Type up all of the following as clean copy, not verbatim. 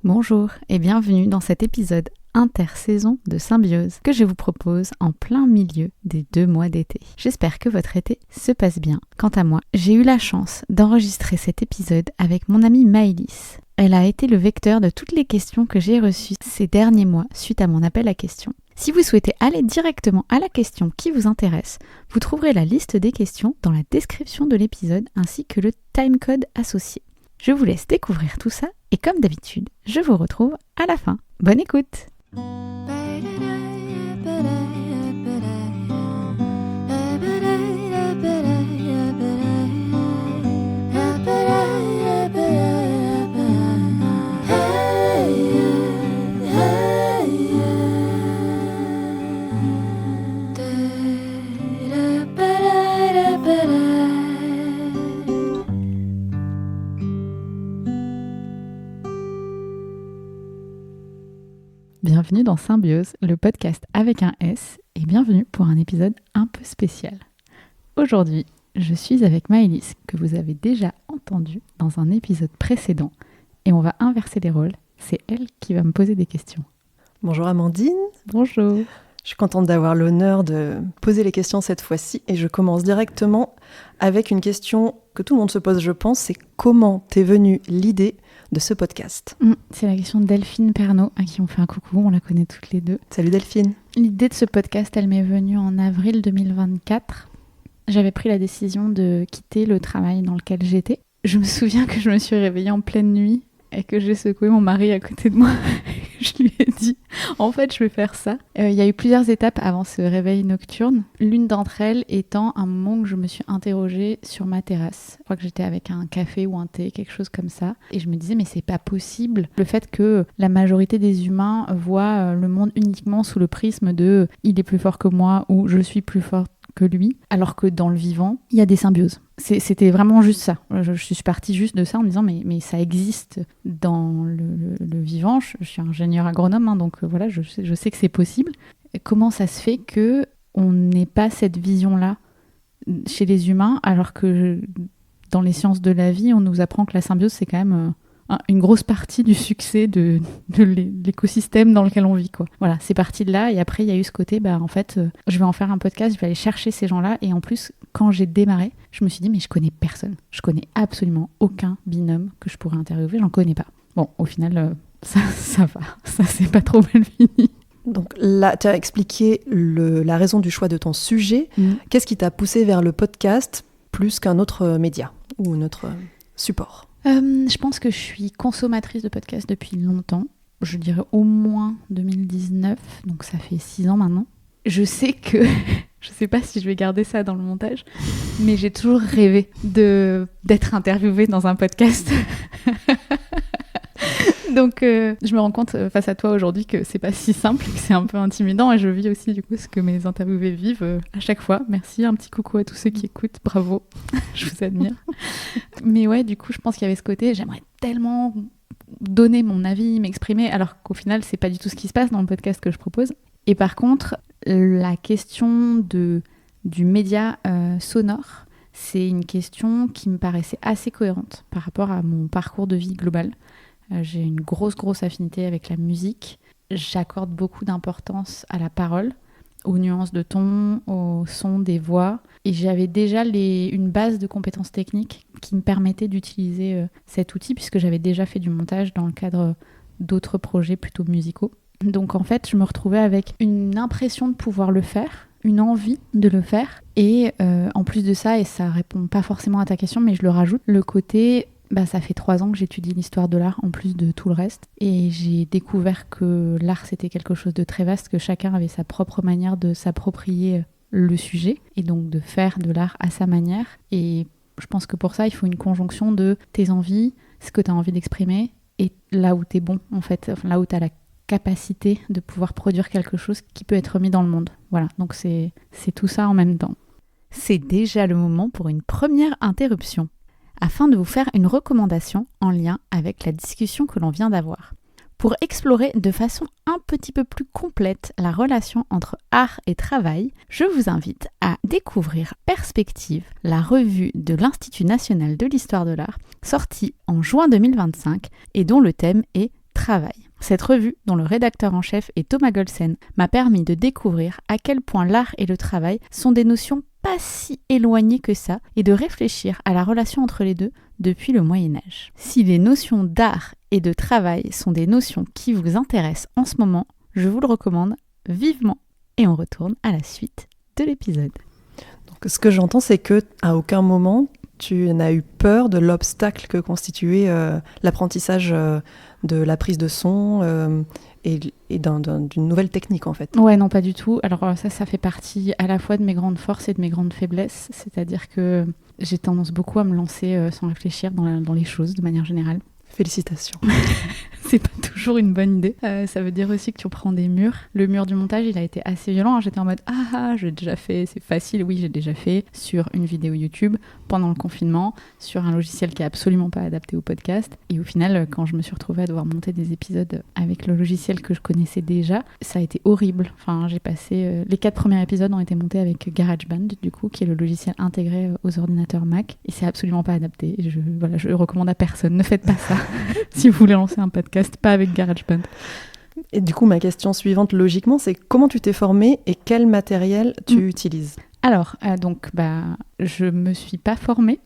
Bonjour et bienvenue dans cet épisode intersaison de Symbiose que je vous propose en plein milieu des 2 mois d'été. J'espère que votre été se passe bien. Quant à moi, j'ai eu la chance d'enregistrer cet épisode avec mon amie Maëlys. Elle a été le vecteur de toutes les questions que j'ai reçues ces derniers mois suite à mon appel à questions. Si vous souhaitez aller directement à la question qui vous intéresse, vous trouverez la liste des questions dans la description de l'épisode ainsi que le timecode associé. Je vous laisse découvrir tout ça et comme d'habitude, je vous retrouve à la fin. Bonne écoute! Bienvenue dans Symbiose, le podcast avec un S, et bienvenue pour un épisode un peu spécial. Aujourd'hui, je suis avec Maëlys, que vous avez déjà entendu dans un épisode précédent, et on va inverser les rôles, c'est elle qui va me poser des questions. Bonjour Amandine. Bonjour. Je suis contente d'avoir l'honneur de poser les questions cette fois-ci, et je commence directement avec une question que tout le monde se pose, je pense, c'est comment t'es venue l'idée de ce podcast? C'est la question de Delphine Pernaud, à qui on fait un coucou, on la connaît toutes les deux. Salut Delphine. L'idée de ce podcast, elle m'est venue en avril 2024. J'avais pris la décision de quitter le travail dans lequel j'étais. Je me souviens que je me suis réveillée en pleine nuit et que j'ai secoué mon mari à côté de moi. Je lui ai dit, en fait, je vais faire ça. Il y a eu plusieurs étapes avant ce réveil nocturne. L'une d'entre elles étant un moment où je me suis interrogée sur ma terrasse. Je crois que j'étais avec un café ou un thé, quelque chose comme ça. Et je me disais, mais c'est pas possible. Le fait que la majorité des humains voient le monde uniquement sous le prisme de « il est plus fort que moi » ou « je suis plus forte que lui », alors que dans le vivant, il y a des symbioses. C'était vraiment juste ça. Je suis partie juste de ça en me disant mais ça existe dans le vivant. Je suis ingénieur agronome, donc voilà, je sais que c'est possible. Comment ça se fait qu'on n'ait pas cette vision-là chez les humains, alors que dans les sciences de la vie, on nous apprend que la symbiose, c'est quand même une grosse partie du succès de l'écosystème dans lequel on vit, quoi. Voilà, c'est parti de là, et après il y a eu ce côté, en fait, je vais en faire un podcast, je vais aller chercher ces gens-là, et en plus, quand j'ai démarré, je me suis dit, mais je connais personne, je connais absolument aucun binôme que je pourrais interviewer, j'en connais pas. Bon, au final, ça va, ça c'est pas trop mal fini. Donc là, tu as expliqué la raison du choix de ton sujet. Qu'est-ce qui t'a poussé vers le podcast plus qu'un autre média ou un autre support? Je pense que je suis consommatrice de podcasts depuis longtemps. Je dirais au moins 2019, donc ça fait 6 ans maintenant. Je sais que, je sais pas si je vais garder ça dans le montage, mais j'ai toujours rêvé d'être interviewée dans un podcast. Donc je me rends compte face à toi aujourd'hui que c'est pas si simple, que c'est un peu intimidant, et je vis aussi du coup ce que mes interviewés vivent à chaque fois. Merci, un petit coucou à tous ceux qui écoutent, bravo, je vous admire. Mais ouais, du coup je pense qu'il y avait ce côté, j'aimerais tellement donner mon avis, m'exprimer, alors qu'au final c'est pas du tout ce qui se passe dans le podcast que je propose. Et par contre, la question du média sonore, c'est une question qui me paraissait assez cohérente par rapport à mon parcours de vie global. J'ai une grosse affinité avec la musique. J'accorde beaucoup d'importance à la parole, aux nuances de ton, au son des voix. Et j'avais déjà une base de compétences techniques qui me permettait d'utiliser cet outil, puisque j'avais déjà fait du montage dans le cadre d'autres projets plutôt musicaux. Donc en fait, je me retrouvais avec une impression de pouvoir le faire, une envie de le faire. Et en plus de ça, et ça répond pas forcément à ta question, mais je le rajoute, le côté... ça fait 3 ans que j'étudie l'histoire de l'art en plus de tout le reste, et j'ai découvert que l'art c'était quelque chose de très vaste, que chacun avait sa propre manière de s'approprier le sujet et donc de faire de l'art à sa manière. Et je pense que pour ça il faut une conjonction de tes envies, ce que tu as envie d'exprimer, et là où tu es bon en fait, là où tu as la capacité de pouvoir produire quelque chose qui peut être mis dans le monde. Voilà, donc c'est tout ça en même temps. C'est déjà le moment pour une première interruption, afin de vous faire une recommandation en lien avec la discussion que l'on vient d'avoir. Pour explorer de façon un petit peu plus complète la relation entre art et travail, je vous invite à découvrir Perspective, la revue de l'Institut national de l'histoire de l'art, sortie en juin 2025 et dont le thème est travail. Cette revue, dont le rédacteur en chef est Thomas Golsen, m'a permis de découvrir à quel point l'art et le travail sont des notions pas si éloignées que ça et de réfléchir à la relation entre les deux depuis le Moyen-Âge. Si les notions d'art et de travail sont des notions qui vous intéressent en ce moment, je vous le recommande vivement. Et on retourne à la suite de l'épisode. Donc, ce que j'entends, c'est que à aucun moment tu n'as eu peur de l'obstacle que constituait l'apprentissage de la prise de son et d'une nouvelle technique en fait. Ouais, non, pas du tout. Alors ça fait partie à la fois de mes grandes forces et de mes grandes faiblesses. C'est-à-dire que j'ai tendance beaucoup à me lancer sans réfléchir dans les choses de manière générale. Félicitations. C'est pas toujours une bonne idée. Ça veut dire aussi que tu prends des murs. Le mur du montage, il a été assez violent. J'étais en mode « Ah, j'ai déjà fait, c'est facile. » Oui, j'ai déjà fait sur une vidéo YouTube pendant le confinement, sur un logiciel qui est absolument pas adapté au podcast. Et au final, quand je me suis retrouvée à devoir monter des épisodes avec le logiciel que je connaissais déjà, ça a été horrible. Enfin, j'ai passé... les 4 premiers épisodes ont été montés avec GarageBand, du coup, qui est le logiciel intégré aux ordinateurs Mac. Et c'est absolument pas adapté. Je le recommande à personne. Ne faites pas ça si vous voulez lancer un podcast, pas avec GarageBand. Et du coup, ma question suivante, logiquement, c'est comment tu t'es formée et quel matériel tu utilises ? Alors, je me suis pas formée.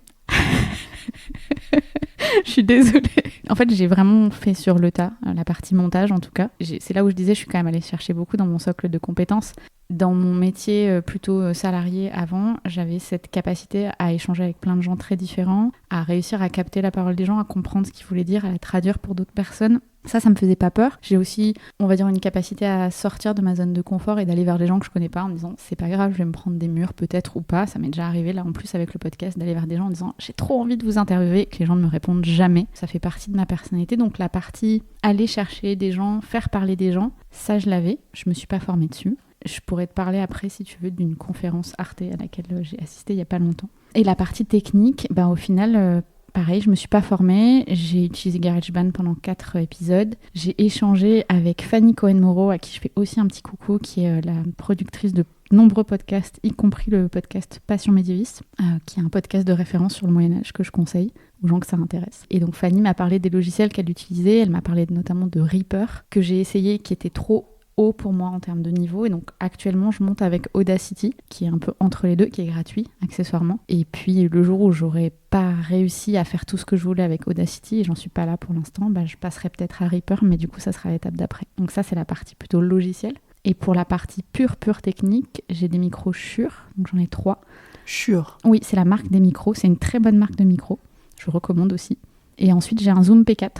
Je suis désolée. En fait, j'ai vraiment fait sur le tas, la partie montage en tout cas. C'est là où je disais, je suis quand même allée chercher beaucoup dans mon socle de compétences. Dans mon métier plutôt salarié avant, j'avais cette capacité à échanger avec plein de gens très différents, à réussir à capter la parole des gens, à comprendre ce qu'ils voulaient dire, à la traduire pour d'autres personnes. Ça me faisait pas peur. J'ai aussi, on va dire, une capacité à sortir de ma zone de confort et d'aller vers des gens que je connais pas en me disant c'est pas grave, je vais me prendre des murs peut-être ou pas. Ça m'est déjà arrivé là en plus avec le podcast d'aller vers des gens en disant j'ai trop envie de vous interviewer, que les gens ne me répondent jamais. Ça fait partie de ma personnalité. Donc la partie aller chercher des gens, faire parler des gens, ça je l'avais. Je me suis pas formée dessus. Je pourrais te parler après, si tu veux, d'une conférence Arte à laquelle j'ai assisté il y a pas longtemps. Et la partie technique, au final... pareil, je me suis pas formée, j'ai utilisé GarageBand pendant 4 épisodes. J'ai échangé avec Fanny Cohen-Moreau, à qui je fais aussi un petit coucou, qui est la productrice de nombreux podcasts, y compris le podcast Passion médiéviste, qui est un podcast de référence sur le Moyen-Âge que je conseille aux gens que ça intéresse. Et donc Fanny m'a parlé des logiciels qu'elle utilisait, elle m'a parlé notamment de Reaper, que j'ai essayé, qui était trop haut pour moi en termes de niveau, et donc actuellement je monte avec Audacity qui est un peu entre les deux, qui est gratuit accessoirement, et puis le jour où j'aurais pas réussi à faire tout ce que je voulais avec Audacity et j'en suis pas là pour l'instant, je passerai peut-être à Reaper, mais du coup ça sera l'étape d'après. Donc ça c'est la partie plutôt logicielle. Et pour la partie pure technique, j'ai des micros Shure, donc j'en ai 3. Shure? Oui, c'est la marque des micros, c'est une très bonne marque de micros, je recommande aussi. Et ensuite j'ai un Zoom P4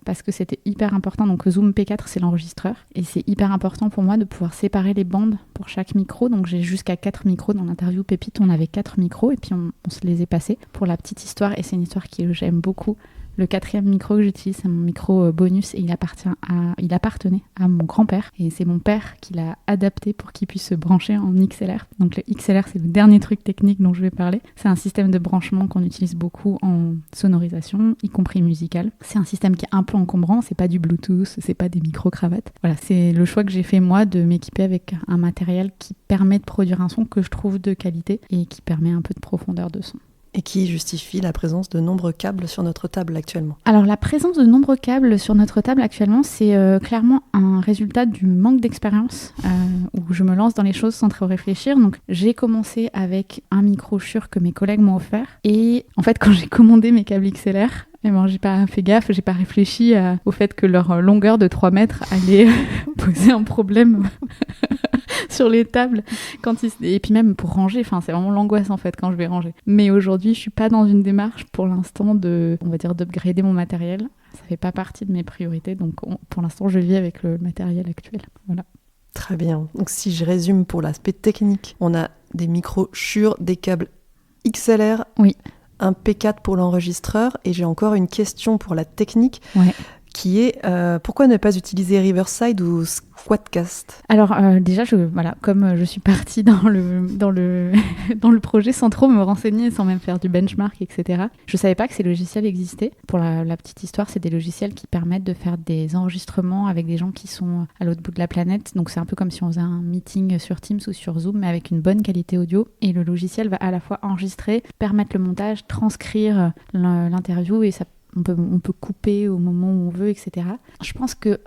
parce que c'était hyper important. Donc Zoom P4 c'est l'enregistreur et c'est hyper important pour moi de pouvoir séparer les bandes pour chaque micro. Donc j'ai jusqu'à 4 micros. Dans l'interview Pépite on avait 4 micros et puis on se les est passés. Pour la petite histoire, et c'est une histoire que j'aime beaucoup, le 4e micro que j'utilise, c'est mon micro bonus et il appartenait à mon grand-père. Et c'est mon père qui l'a adapté pour qu'il puisse se brancher en XLR. Donc le XLR, c'est le dernier truc technique dont je vais parler. C'est un système de branchement qu'on utilise beaucoup en sonorisation, y compris musicale. C'est un système qui est un peu encombrant, c'est pas du Bluetooth, c'est pas des micro-cravates. Voilà, c'est le choix que j'ai fait moi de m'équiper avec un matériel qui permet de produire un son que je trouve de qualité et qui permet un peu de profondeur de son. Et qui justifie la présence de nombreux câbles sur notre table actuellement. Alors la présence de nombreux câbles sur notre table actuellement, c'est clairement un résultat du manque d'expérience où je me lance dans les choses sans trop réfléchir. Donc j'ai commencé avec un micro Shure que mes collègues m'ont offert. Et en fait quand j'ai commandé mes câbles XLR, j'ai pas fait gaffe, j'ai pas réfléchi au fait que leur longueur de 3 mètres allait poser un problème sur les tables et puis même pour ranger, c'est vraiment l'angoisse en fait quand je vais ranger. Mais aujourd'hui je suis pas dans une démarche pour l'instant d'upgrader mon matériel, ça fait pas partie de mes priorités, donc pour l'instant je vis avec le matériel actuel. Voilà. Très bien, donc si je résume pour l'aspect technique, on a des micros Shure, des câbles XLR, oui, un P4 pour l'enregistreur, et j'ai encore une question pour la technique. Ouais. Qui est pourquoi ne pas utiliser Riverside ou Squadcast ? Alors déjà, comme je suis partie dans le projet sans trop me renseigner, sans même faire du benchmark, etc. Je savais pas que ces logiciels existaient. Pour la petite histoire, c'est des logiciels qui permettent de faire des enregistrements avec des gens qui sont à l'autre bout de la planète. Donc c'est un peu comme si on faisait un meeting sur Teams ou sur Zoom, mais avec une bonne qualité audio. Et le logiciel va à la fois enregistrer, permettre le montage, transcrire l'interview, et ça On peut couper au moment où on veut, etc. Je pense que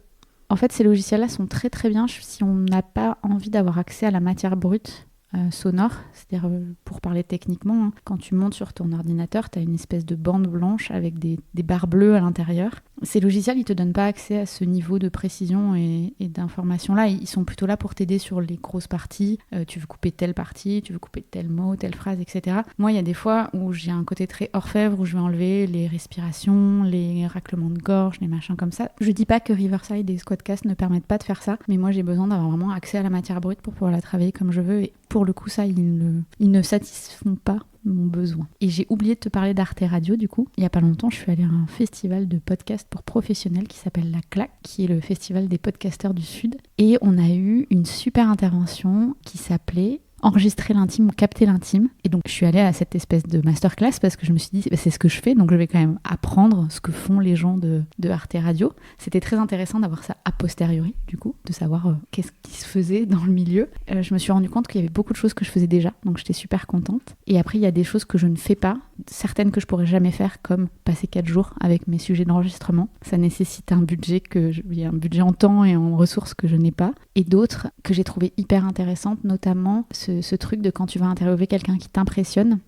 en fait, ces logiciels-là sont très très bien si on n'a pas envie d'avoir accès à la matière brute sonore, c'est-à-dire pour parler techniquement, hein, quand tu montes sur ton ordinateur, tu as une espèce de bande blanche avec des barres bleues à l'intérieur. Ces logiciels, ils te donnent pas accès à ce niveau de précision et d'information-là. Ils sont plutôt là pour t'aider sur les grosses parties. Tu veux couper telle partie, tu veux couper tel mot, telle phrase, etc. Moi, il y a des fois où j'ai un côté très orfèvre, où je vais enlever les respirations, les raclements de gorge, les machins comme ça. Je dis pas que Riverside et Squadcast ne permettent pas de faire ça, mais moi, j'ai besoin d'avoir vraiment accès à la matière brute pour pouvoir la travailler comme je veux. Et pour le coup, ça, ils ne satisfont pas mon besoin. Et j'ai oublié de te parler d'Arte Radio, du coup. Il n'y a pas longtemps, je suis allée à un festival de podcasts pour professionnels qui s'appelle La Claque, qui est le festival des podcasteurs du Sud. Et on a eu une super intervention qui s'appelait enregistrer l'intime ou capter l'intime. Et donc, je suis allée à cette espèce de masterclass parce que je me suis dit, c'est ce que je fais, donc je vais quand même apprendre ce que font les gens de Arte Radio. C'était très intéressant d'avoir ça a posteriori, du coup, de savoir qu'est-ce qui se faisait dans le milieu. Je me suis rendu compte qu'il y avait beaucoup de choses que je faisais déjà, donc j'étais super contente. Et après, il y a des choses que je ne fais pas, certaines que je pourrais jamais faire, comme passer 4 jours avec mes sujets d'enregistrement. Ça nécessite un budget un budget en temps et en ressources que je n'ai pas. Et d'autres que j'ai trouvées hyper intéressantes, notamment ce truc de quand tu vas interviewer quelqu'un qui t'impressionne,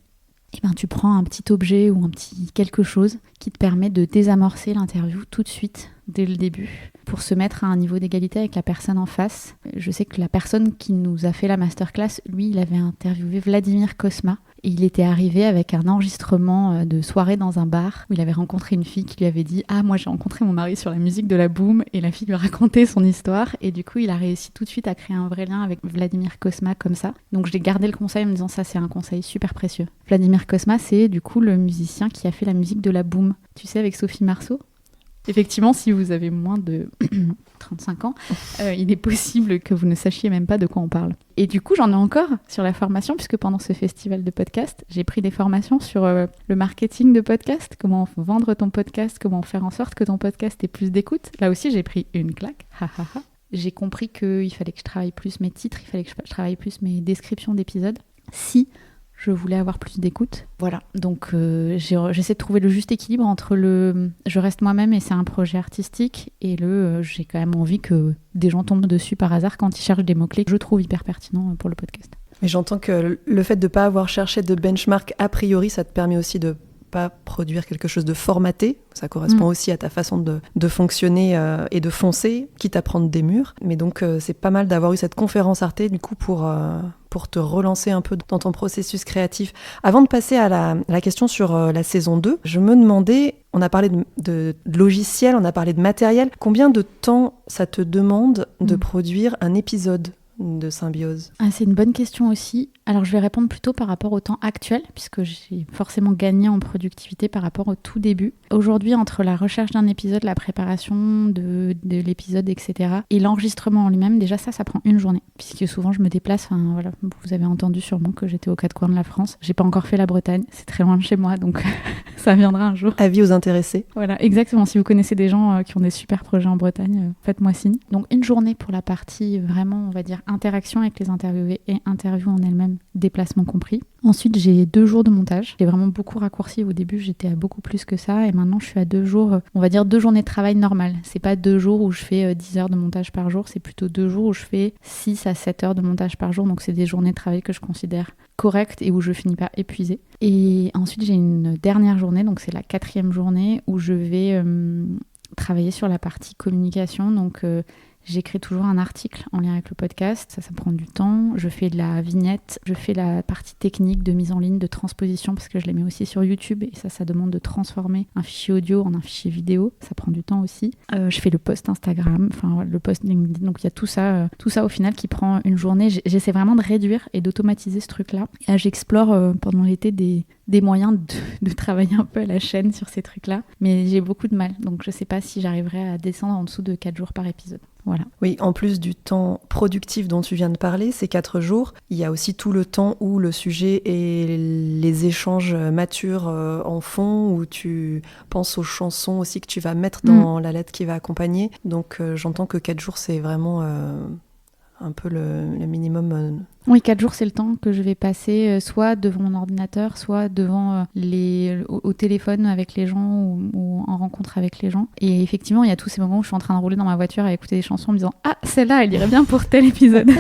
et ben tu prends un petit objet ou un petit quelque chose qui te permet de désamorcer l'interview tout de suite, dès le début, pour se mettre à un niveau d'égalité avec la personne en face. Je sais que la personne qui nous a fait la masterclass, lui, il avait interviewé Vladimir Cosma, et il était arrivé avec un enregistrement de soirée dans un bar où il avait rencontré une fille qui lui avait dit « Ah, moi j'ai rencontré mon mari sur la musique de la boom » et la fille lui racontait son histoire et du coup il a réussi tout de suite à créer un vrai lien avec Vladimir Cosma comme ça. Donc j'ai gardé le conseil en me disant ça c'est un conseil super précieux. Vladimir Cosma c'est du coup le musicien qui a fait la musique de la boom, tu sais avec Sophie Marceau. Effectivement, si vous avez moins de 35 ans, il est possible que vous ne sachiez même pas de quoi on parle. Et du coup, j'en ai encore sur la formation, puisque pendant ce festival de podcast, j'ai pris des formations sur le marketing de podcast, comment vendre ton podcast, comment faire en sorte que ton podcast ait plus d'écoute. Là aussi, j'ai pris une claque. J'ai compris qu'il fallait que je travaille plus mes titres, il fallait que je travaille plus mes descriptions d'épisodes. Si je voulais avoir plus d'écoute. Voilà, donc j'essaie de trouver le juste équilibre entre le je reste moi-même et c'est un projet artistique et j'ai quand même envie que des gens tombent dessus par hasard quand ils cherchent des mots-clés que je trouve hyper pertinents pour le podcast. Mais j'entends que le fait de ne pas avoir cherché de benchmark a priori, ça te permet aussi de pas produire quelque chose de formaté. Ça correspond aussi à ta façon de fonctionner et de foncer, quitte à prendre des murs. Mais donc, c'est pas mal d'avoir eu cette conférence Arte, du coup, pour te relancer un peu dans ton processus créatif. Avant de passer à la question sur la saison 2, je me demandais, on a parlé de logiciel, on a parlé de matériel. Combien de temps ça te demande de produire un épisode de Symbiose ? C'est une bonne question aussi. Alors je vais répondre plutôt par rapport au temps actuel, puisque j'ai forcément gagné en productivité par rapport au tout début. Aujourd'hui, entre la recherche d'un épisode, la préparation de l'épisode, etc., et l'enregistrement en lui-même, déjà ça prend une journée, puisque souvent je me déplace, voilà, vous avez entendu sûrement que j'étais aux 4 coins de la France. J'ai pas encore fait la Bretagne, c'est très loin de chez moi, donc ça viendra un jour. Avis aux intéressés. Voilà, exactement. Si vous connaissez des gens qui ont des super projets en Bretagne, faites-moi signe. Donc une journée pour la partie vraiment, on va dire, interaction avec les interviewés et interview en elle-même, déplacement compris. Ensuite, j'ai 2 jours de montage. J'ai vraiment beaucoup raccourci. Au début, j'étais à beaucoup plus que ça. Et maintenant, je suis à 2 jours, on va dire 2 journées de travail normales. C'est pas 2 jours où je fais 10 heures de montage par jour. C'est plutôt 2 jours où je fais 6 à 7 heures de montage par jour. Donc, c'est des journées de travail que je considère correctes et où je finis pas épuisée. Et ensuite, j'ai une dernière journée. Donc, c'est la 4e journée où je vais travailler sur la partie communication. Donc, j'écris toujours un article en lien avec le podcast, ça prend du temps. Je fais de la vignette, je fais la partie technique de mise en ligne, de transposition, parce que je les mets aussi sur YouTube et ça demande de transformer un fichier audio en un fichier vidéo, ça prend du temps aussi. Je fais le post Instagram, le post LinkedIn, donc il y a tout ça au final qui prend une journée. J'essaie vraiment de réduire et d'automatiser ce truc-là. Et là, j'explore pendant l'été des moyens de travailler un peu à la chaîne sur ces trucs-là, mais j'ai beaucoup de mal, donc je sais pas si j'arriverai à descendre en dessous de 4 jours par épisode. Voilà. Oui, en plus du temps productif dont tu viens de parler, ces 4 jours, il y a aussi tout le temps où le sujet et les échanges matures en fond, où tu penses aux chansons aussi que tu vas mettre dans la lettre qui va accompagner. Donc j'entends que 4 jours, c'est vraiment un peu le minimum. Oui, 4 jours, c'est le temps que je vais passer soit devant mon ordinateur, soit devant au téléphone avec les gens ou en rencontre avec les gens. Et effectivement, il y a tous ces moments où je suis en train de rouler dans ma voiture à écouter des chansons en me disant « Ah, celle-là, elle irait bien pour tel épisode !»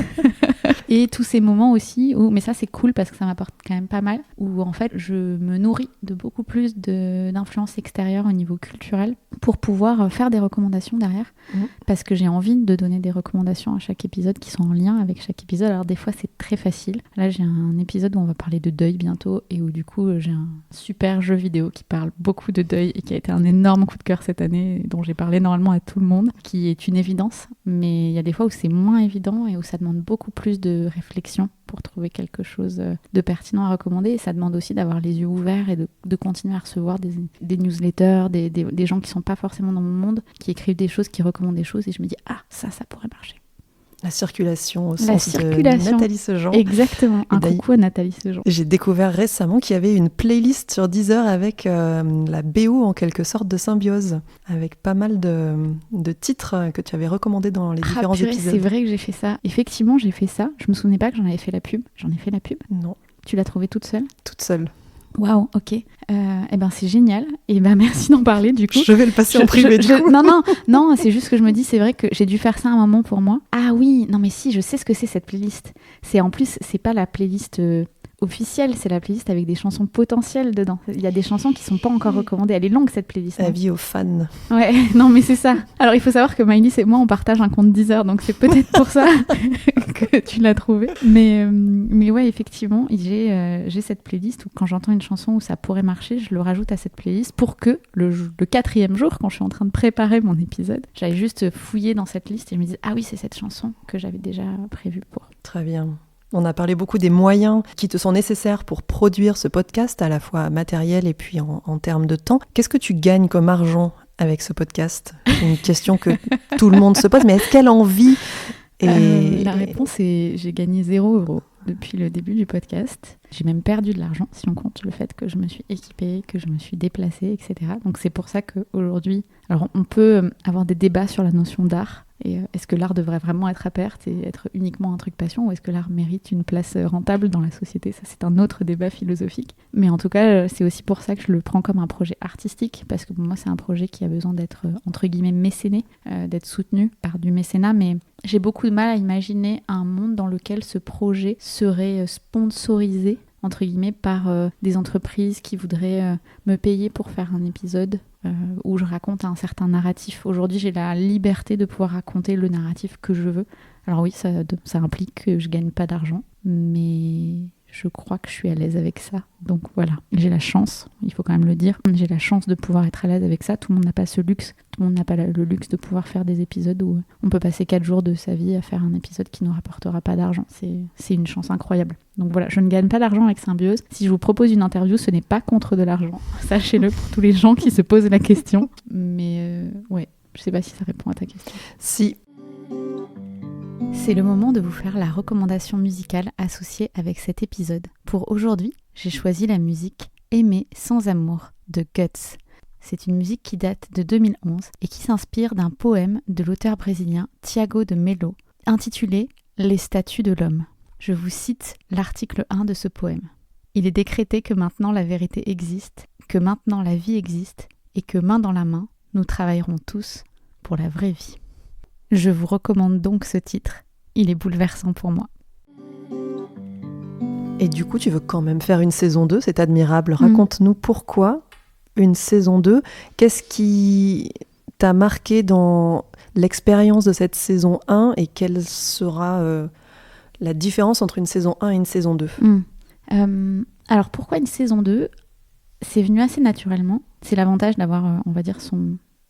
Et tous ces moments aussi où, mais ça c'est cool parce que ça m'apporte quand même pas mal, où en fait je me nourris de beaucoup plus d'influences extérieures au niveau culturel pour pouvoir faire des recommandations derrière, parce que j'ai envie de donner des recommandations à chaque épisode qui sont en lien avec chaque épisode. Alors des fois c'est très facile. Là j'ai un épisode où on va parler de deuil bientôt et où du coup j'ai un super jeu vidéo qui parle beaucoup de deuil et qui a été un énorme coup de cœur cette année, dont j'ai parlé normalement à tout le monde, qui est une évidence, mais il y a des fois où c'est moins évident et où ça demande beaucoup plus de réflexion pour trouver quelque chose de pertinent à recommander, et ça demande aussi d'avoir les yeux ouverts et de continuer à recevoir des newsletters, des gens qui sont pas forcément dans mon monde, qui écrivent des choses, qui recommandent des choses, et je me dis « Ah, ça pourrait marcher ». La circulation au sens de Nathalie Sejean. Exactement, coucou à Nathalie Sejean. J'ai découvert récemment qu'il y avait une playlist sur Deezer avec la BO en quelque sorte de Symbiose, avec pas mal de titres que tu avais recommandés dans les différents épisodes. C'est vrai que j'ai fait ça. Effectivement, j'ai fait ça. Je me souvenais pas que j'en avais fait la pub. J'en ai fait la pub. Non. Tu l'as trouvée toute seule ? Toute seule. Waouh, ok. Eh ben c'est génial. Et ben merci d'en parler du coup. Je vais le passer en privé du coup. Non, c'est juste que je me dis, c'est vrai que j'ai dû faire ça un moment pour moi. Ah oui, non mais si, je sais ce que c'est cette playlist. En plus, c'est pas la playlist officielle, c'est la playlist avec des chansons potentielles dedans. Il y a des chansons qui sont pas encore recommandées. Elle est longue cette playlist. Avis aux fans. Ouais, non mais c'est ça. Alors il faut savoir que Maëlys et moi on partage un compte Deezer, donc c'est peut-être pour ça que tu l'as trouvée. Mais ouais, effectivement, j'ai cette playlist où quand j'entends une chanson où ça pourrait marcher, je le rajoute à cette playlist pour que le 4e jour, quand je suis en train de préparer mon épisode, j'aille juste fouiller dans cette liste et je me dise « Ah oui, c'est cette chanson que j'avais déjà prévue pour. » Très bien. On a parlé beaucoup des moyens qui te sont nécessaires pour produire ce podcast, à la fois matériel et puis en termes de temps. Qu'est-ce que tu gagnes comme argent avec ce podcast ? C'est une question que tout le monde se pose, mais est-ce qu'elle en vit ? La réponse est j'ai gagné 0 € depuis le début du podcast. J'ai même perdu de l'argent si on compte le fait que je me suis équipée, que je me suis déplacée, etc. Donc c'est pour ça qu'aujourd'hui, alors on peut avoir des débats sur la notion d'art. Et est-ce que l'art devrait vraiment être à perte et être uniquement un truc passion, ou est-ce que l'art mérite une place rentable dans la société ? Ça, c'est un autre débat philosophique. Mais en tout cas, c'est aussi pour ça que je le prends comme un projet artistique, parce que pour moi, c'est un projet qui a besoin d'être, entre guillemets, mécéné, d'être soutenu par du mécénat. Mais j'ai beaucoup de mal à imaginer un monde dans lequel ce projet serait sponsorisé, entre guillemets, par des entreprises qui voudraient me payer pour faire un épisode où je raconte un certain narratif. Aujourd'hui, j'ai la liberté de pouvoir raconter le narratif que je veux. Alors oui, ça implique que je gagne pas d'argent, mais je crois que je suis à l'aise avec ça. Donc voilà, j'ai la chance, il faut quand même le dire, j'ai la chance de pouvoir être à l'aise avec ça. Tout le monde n'a pas ce luxe. Tout le monde n'a pas le luxe de pouvoir faire des épisodes où on peut passer 4 jours de sa vie à faire un épisode qui ne nous rapportera pas d'argent. C'est une chance incroyable. Donc voilà, je ne gagne pas d'argent avec Symbiose. Si je vous propose une interview, ce n'est pas contre de l'argent. Sachez-le pour tous les gens qui se posent la question. Mais ouais, je sais pas si ça répond à ta question. Si. C'est le moment de vous faire la recommandation musicale associée avec cet épisode. Pour aujourd'hui, j'ai choisi la musique Aimer sans amour de Guts. C'est une musique qui date de 2011 et qui s'inspire d'un poème de l'auteur brésilien Tiago de Mello, intitulé « Les statues de l'homme ». Je vous cite l'article 1 de ce poème. « Il est décrété que maintenant la vérité existe, que maintenant la vie existe, et que main dans la main, nous travaillerons tous pour la vraie vie. » Je vous recommande donc ce titre. Il est bouleversant pour moi. Et du coup, tu veux quand même faire une saison 2, c'est admirable. Raconte-nous pourquoi une saison 2. Qu'est-ce qui t'a marqué dans l'expérience de cette saison 1 et quelle sera la différence entre une saison 1 et une saison 2 ? Alors pourquoi une saison 2 ? C'est venu assez naturellement. C'est l'avantage d'avoir, on va dire,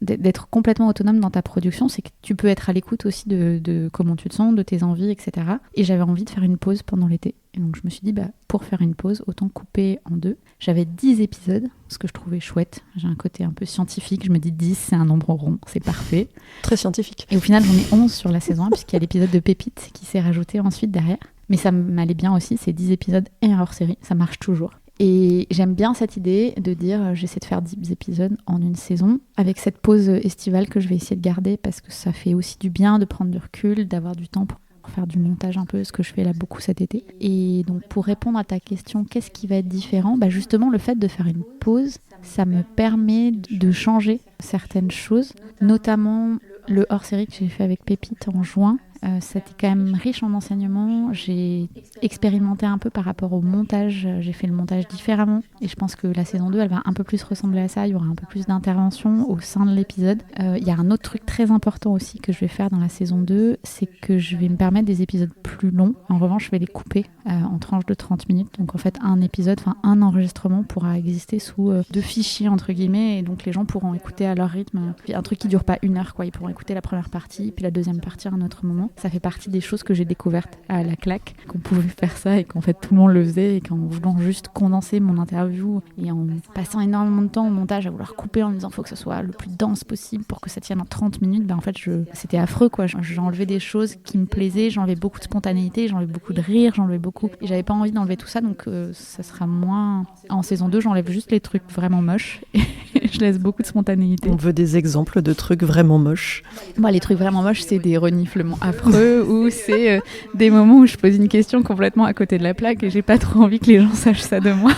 d'être complètement autonome dans ta production, c'est que tu peux être à l'écoute aussi de comment tu te sens, de tes envies, etc. Et j'avais envie de faire une pause pendant l'été. Et donc je me suis dit, pour faire une pause, autant couper en 2. J'avais 10 épisodes, ce que je trouvais chouette. J'ai un côté un peu scientifique, je me dis 10, c'est un nombre rond, c'est parfait. Très scientifique. Et au final, j'en ai 11 sur la saison 1, puisqu'il y a l'épisode de Pépite qui s'est rajouté ensuite derrière. Mais ça m'allait bien aussi, c'est 10 épisodes et un hors-série, ça marche toujours. Et j'aime bien cette idée de dire j'essaie de faire 10 épisodes en une saison avec cette pause estivale que je vais essayer de garder parce que ça fait aussi du bien de prendre du recul, d'avoir du temps pour pour faire du montage un peu, ce que je fais là beaucoup cet été. Et donc pour répondre à ta question, qu'est-ce qui va être différent ? Justement, le fait de faire une pause, ça me permet de changer certaines choses, notamment le hors-série que j'ai fait avec Pépite en juin. C'était quand même riche en enseignements. J'ai expérimenté un peu par rapport au montage. J'ai fait le montage différemment. Et je pense que la saison 2, elle va un peu plus ressembler à ça. Il y aura un peu plus d'intervention au sein de l'épisode. Il y a un autre truc très important aussi que je vais faire dans la saison 2, c'est que je vais me permettre des épisodes plus longs. En revanche, je vais les couper en tranches de 30 minutes. Donc en fait, un enregistrement pourra exister sous 2 fichiers, entre guillemets. Et donc les gens pourront écouter à leur rythme. Un truc qui ne dure pas 1 heure, quoi. Ils pourront écouter la première partie, puis la deuxième partie à un autre moment. Ça fait partie des choses que j'ai découvertes à la claque, qu'on pouvait faire ça et qu'en fait tout le monde le faisait et qu'en voulant juste condenser mon interview et en passant énormément de temps au montage à vouloir couper en me disant faut que ça soit le plus dense possible pour que ça tienne en 30 minutes, en fait c'était affreux quoi. J'enlevais des choses qui me plaisaient, j'enlevais beaucoup de spontanéité, j'enlevais beaucoup de rire, j'enlevais beaucoup et j'avais pas envie d'enlever tout ça, donc ça sera moins. En saison 2 j'enlève juste les trucs vraiment moches et je laisse beaucoup de spontanéité. On veut des exemples de trucs vraiment moches. Les trucs vraiment moches, c'est des reniflements affreux ou c'est des moments où je pose une question complètement à côté de la plaque et j'ai pas trop envie que les gens sachent ça de moi.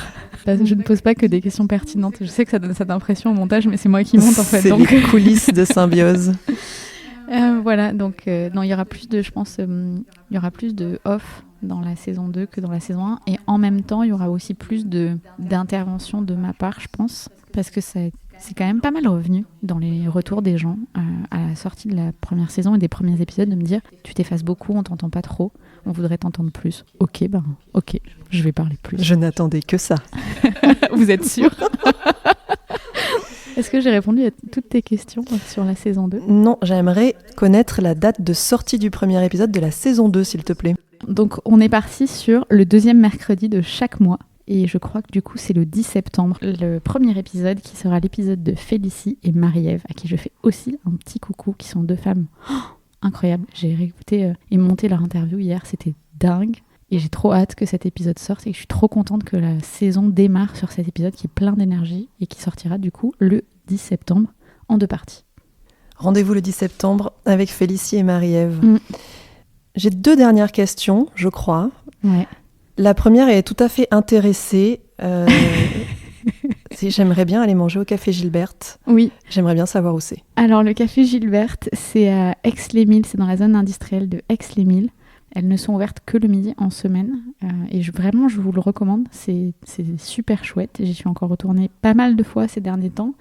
Parce que je ne pose pas que des questions pertinentes. Je sais que ça donne cette impression au montage, mais c'est moi qui monte en fait. C'est les coulisses de Symbiose. Voilà, donc non, il y aura plus de, je pense, il y aura plus de off dans la saison 2 que dans la saison 1. Et en même temps, il y aura aussi plus d'interventions de ma part, je pense, parce que c'est quand même pas mal revenu dans les retours des gens à la sortie de la première saison et des premiers épisodes de me dire tu t'effaces beaucoup, on t'entend pas trop, on voudrait t'entendre plus. Ok, je vais parler plus. Je n'attendais que ça. Vous êtes sûr? Est-ce que j'ai répondu à toutes tes questions sur la saison 2? Non, j'aimerais connaître la date de sortie du premier épisode de la saison 2, s'il te plaît. Donc on est parti sur le 2e mercredi de chaque mois. Et je crois que du coup, c'est le 10 septembre, le premier épisode qui sera l'épisode de Félicie et Marie-Ève, à qui je fais aussi un petit coucou, qui sont 2 femmes incroyables. J'ai réécouté et monté leur interview hier, c'était dingue. Et j'ai trop hâte que cet épisode sorte et que je suis trop contente que la saison démarre sur cet épisode qui est plein d'énergie et qui sortira du coup le 10 septembre en 2 parties. Rendez-vous le 10 septembre avec Félicie et Marie-Ève. J'ai 2 dernières questions, je crois. Ouais. La première est tout à fait intéressée. J'aimerais bien aller manger au Café Gilberte. Oui. J'aimerais bien savoir où c'est. Alors, le Café Gilberte, c'est à Aix-les-Milles, c'est dans la zone industrielle de Aix-les-Milles. Elles ne sont ouvertes que le midi en semaine. Et vraiment, je vous le recommande. C'est super chouette. J'y suis encore retournée pas mal de fois ces derniers temps.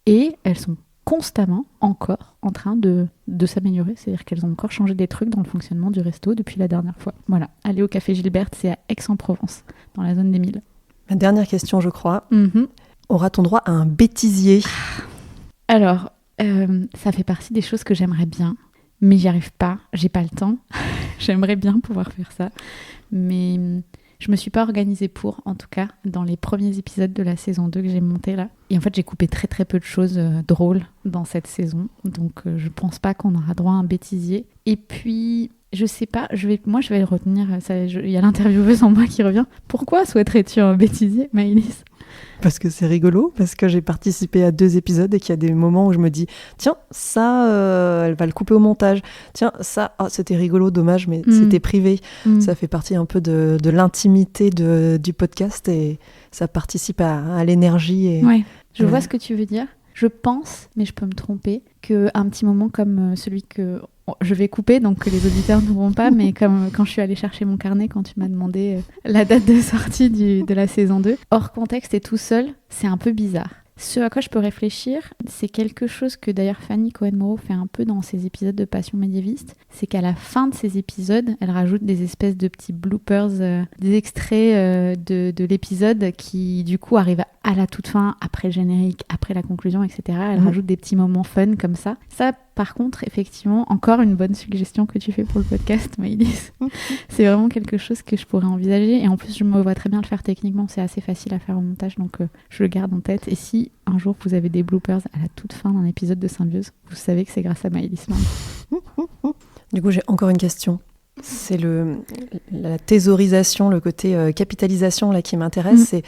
Et elles sont constamment encore en train de s'améliorer. C'est-à-dire qu'elles ont encore changé des trucs dans le fonctionnement du resto depuis la dernière fois. Voilà, aller au Café Gilberte, c'est à Aix-en-Provence, dans la zone des Milles. Ma dernière question, je crois. Aura-t-on droit à un bêtisier? Alors, ça fait partie des choses que j'aimerais bien, mais j'y arrive pas, j'ai pas le temps. J'aimerais bien pouvoir faire ça, mais je me suis pas organisée pour, en tout cas, dans les premiers épisodes de la saison 2 que j'ai monté là. Et en fait, j'ai coupé très très peu de choses drôles dans cette saison, donc je pense pas qu'on aura droit à un bêtisier. Et puis, je sais pas, je vais le retenir, il y a l'intervieweuse en moi qui revient. Pourquoi souhaiterais-tu un bêtisier, Maëlys? Parce que c'est rigolo, parce que j'ai participé à 2 épisodes et qu'il y a des moments où je me dis tiens, ça, elle va le couper au montage. Tiens, ça, c'était rigolo, dommage, mais c'était privé. Ça fait partie un peu de l'intimité du podcast et ça participe à l'énergie. Ouais, je vois ce que tu veux dire. Je pense, mais je peux me tromper, qu'un petit moment comme celui que je vais couper, donc que les auditeurs ne verront pas, mais comme quand je suis allée chercher mon carnet, quand tu m'as demandé la date de sortie de la saison 2, hors contexte et tout seul, c'est un peu bizarre. Ce à quoi je peux réfléchir, c'est quelque chose que d'ailleurs Fanny Cohen-Moreau fait un peu dans ses épisodes de Passion médiéviste, c'est qu'à la fin de ces épisodes, elle rajoute des espèces de petits bloopers, des extraits de l'épisode qui du coup arrivent à la toute fin, après le générique, après la conclusion, etc. Elle rajoute des petits moments fun comme ça. Ça, par contre, effectivement, encore une bonne suggestion que tu fais pour le podcast, Maëlys. C'est vraiment quelque chose que je pourrais envisager. Et en plus, je me vois très bien le faire techniquement. C'est assez facile à faire au montage, donc je le garde en tête. Et si un jour vous avez des bloopers à la toute fin d'un épisode de Symbiose, vous savez que c'est grâce à Maëlys. Du coup, j'ai encore une question. C'est la thésaurisation, le côté capitalisation là, qui m'intéresse. C'est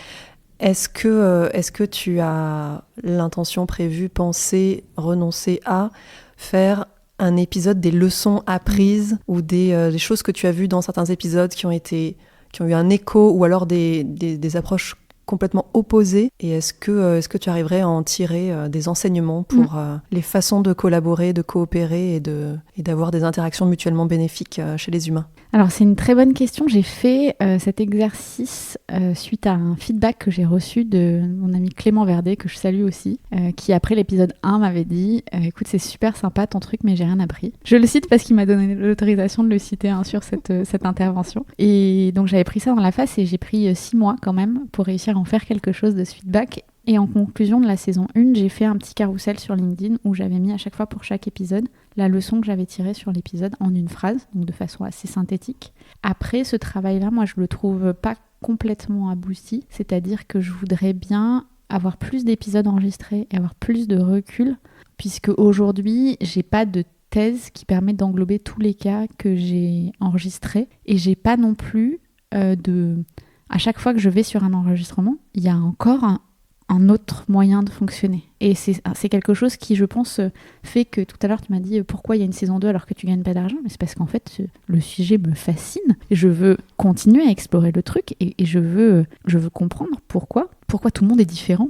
est-ce que tu as l'intention prévue, pensée, renoncer à faire un épisode, des leçons apprises ou des choses que tu as vues dans certains épisodes qui ont eu un écho ou alors des approches complètement opposées, et est-ce que tu arriverais à en tirer des enseignements pour les façons de collaborer, de coopérer et d'avoir des interactions mutuellement bénéfiques chez les humains? Alors c'est une très bonne question. J'ai fait cet exercice suite à un feedback que j'ai reçu de mon ami Clément Verdet, que je salue aussi, qui après l'épisode 1 m'avait dit écoute, c'est super sympa ton truc, mais j'ai rien appris. Je le cite parce qu'il m'a donné l'autorisation de le citer sur cette intervention. Et donc j'avais pris ça dans la face et j'ai pris 6 mois quand même pour réussir à en faire quelque chose de ce feedback. Et en conclusion de la saison 1, j'ai fait un petit carrousel sur LinkedIn où j'avais mis à chaque fois pour chaque épisode la leçon que j'avais tirée sur l'épisode en une phrase, donc de façon assez synthétique. Après, ce travail-là, moi, je le trouve pas complètement abouti, c'est-à-dire que je voudrais bien avoir plus d'épisodes enregistrés et avoir plus de recul, puisque aujourd'hui, j'ai pas de thèse qui permet d'englober tous les cas que j'ai enregistrés, et j'ai pas non plus à chaque fois que je vais sur un enregistrement, il y a encore un autre moyen de fonctionner. Et c'est quelque chose qui, je pense, fait que tout à l'heure, tu m'as dit pourquoi il y a une saison 2 alors que tu gagnes pas d'argent. Mais c'est parce qu'en fait, le sujet me fascine. Je veux continuer à explorer le truc et je veux comprendre pourquoi tout le monde est différent,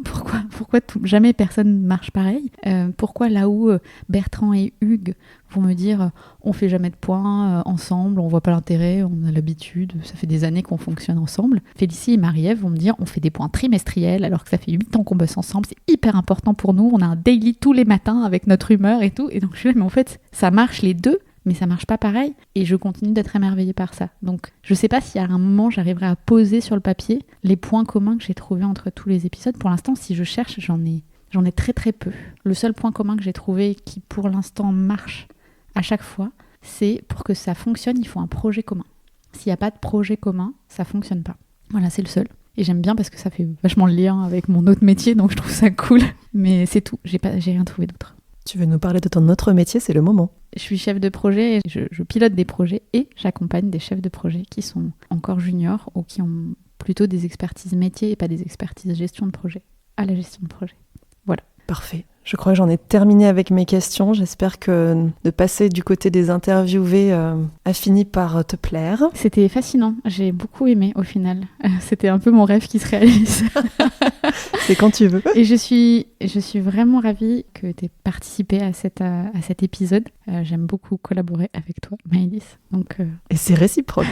pourquoi jamais personne marche pareil, pourquoi là où Bertrand et Hugues vont me dire on fait jamais de points ensemble, on voit pas l'intérêt, on a l'habitude, ça fait des années qu'on fonctionne ensemble. Félicie et Marie-Ève vont me dire on fait des points trimestriels alors que ça fait 8 ans qu'on bosse ensemble, c'est hyper important pour nous, on a un daily tous les matins avec notre humeur et tout. Et donc je suis là, mais en fait ça marche les deux, mais ça marche pas pareil, et je continue d'être émerveillée par ça. Donc je sais pas si à un moment j'arriverai à poser sur le papier les points communs que j'ai trouvés entre tous les épisodes. Pour l'instant, si je cherche, j'en ai très très peu. Le seul point commun que j'ai trouvé qui pour l'instant marche à chaque fois, c'est pour que ça fonctionne, il faut un projet commun. S'il n'y a pas de projet commun, ça fonctionne pas. Voilà, c'est le seul. Et j'aime bien parce que ça fait vachement le lien avec mon autre métier, donc je trouve ça cool. Mais c'est tout, j'ai rien trouvé d'autre. Tu veux nous parler de ton autre métier, c'est le moment. Je suis chef de projet, et je pilote des projets et j'accompagne des chefs de projet qui sont encore juniors ou qui ont plutôt des expertises métiers et pas des expertises gestion de projet, à la gestion de projet. Voilà. Parfait. Je crois que j'en ai terminé avec mes questions. J'espère que de passer du côté des interviewés a fini par te plaire. C'était fascinant. J'ai beaucoup aimé au final. C'était un peu mon rêve qui se réalise. C'est quand tu veux. Et je suis vraiment ravie que tu aies participé à cet épisode. J'aime beaucoup collaborer avec toi, Maëlys. Et c'est réciproque.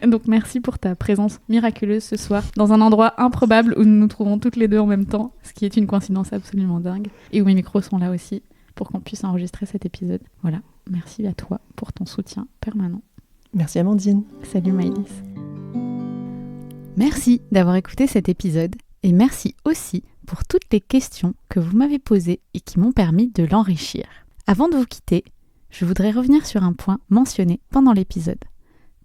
Donc merci pour ta présence miraculeuse ce soir, dans un endroit improbable où nous nous trouvons toutes les deux en même temps, ce qui est une coïncidence absolument dingue, et où mes micros sont là aussi pour qu'on puisse enregistrer cet épisode. Voilà, merci à toi pour ton soutien permanent. Merci Amandine. Salut Maëlys. Merci d'avoir écouté cet épisode, et merci aussi pour toutes les questions que vous m'avez posées et qui m'ont permis de l'enrichir. Avant de vous quitter, je voudrais revenir sur un point mentionné pendant l'épisode.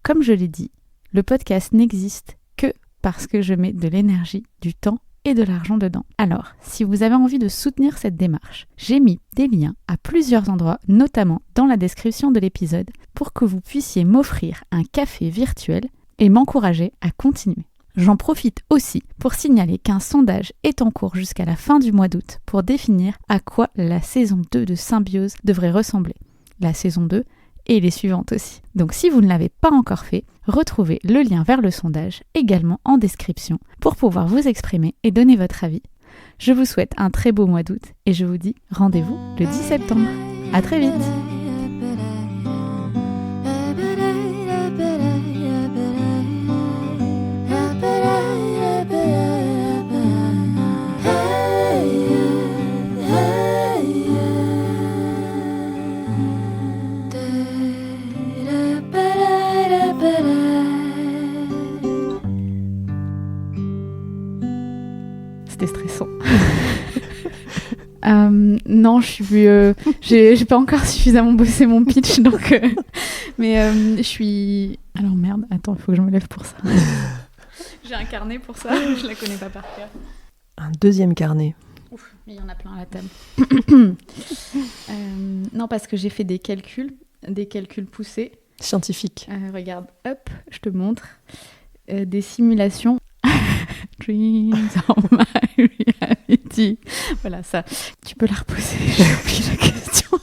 Comme je l'ai dit, le podcast n'existe que parce que je mets de l'énergie, du temps et de l'argent dedans. Alors, si vous avez envie de soutenir cette démarche, j'ai mis des liens à plusieurs endroits, notamment dans la description de l'épisode, pour que vous puissiez m'offrir un café virtuel et m'encourager à continuer. J'en profite aussi pour signaler qu'un sondage est en cours jusqu'à la fin du mois d'août pour définir à quoi la saison 2 de Symbiose devrait ressembler. La saison 2 et les suivantes aussi. Donc si vous ne l'avez pas encore fait, retrouvez le lien vers le sondage également en description pour pouvoir vous exprimer et donner votre avis. Je vous souhaite un très beau mois d'août et je vous dis rendez-vous le 10 septembre. À très vite! C'était stressant. Non, j'ai pas encore suffisamment bossé mon pitch, donc. Mais je suis. Alors merde, attends, il faut que je me lève pour ça. J'ai un carnet pour ça, je la connais pas par cœur. Un deuxième carnet. Ouf, mais il y en a plein à la table. Non, parce que j'ai fait des calculs poussés. Scientifiques. Regarde, hop, je te montre. Des simulations. Dreams are my reality. Voilà, ça. Tu peux la reposer, j'ai oublié la question.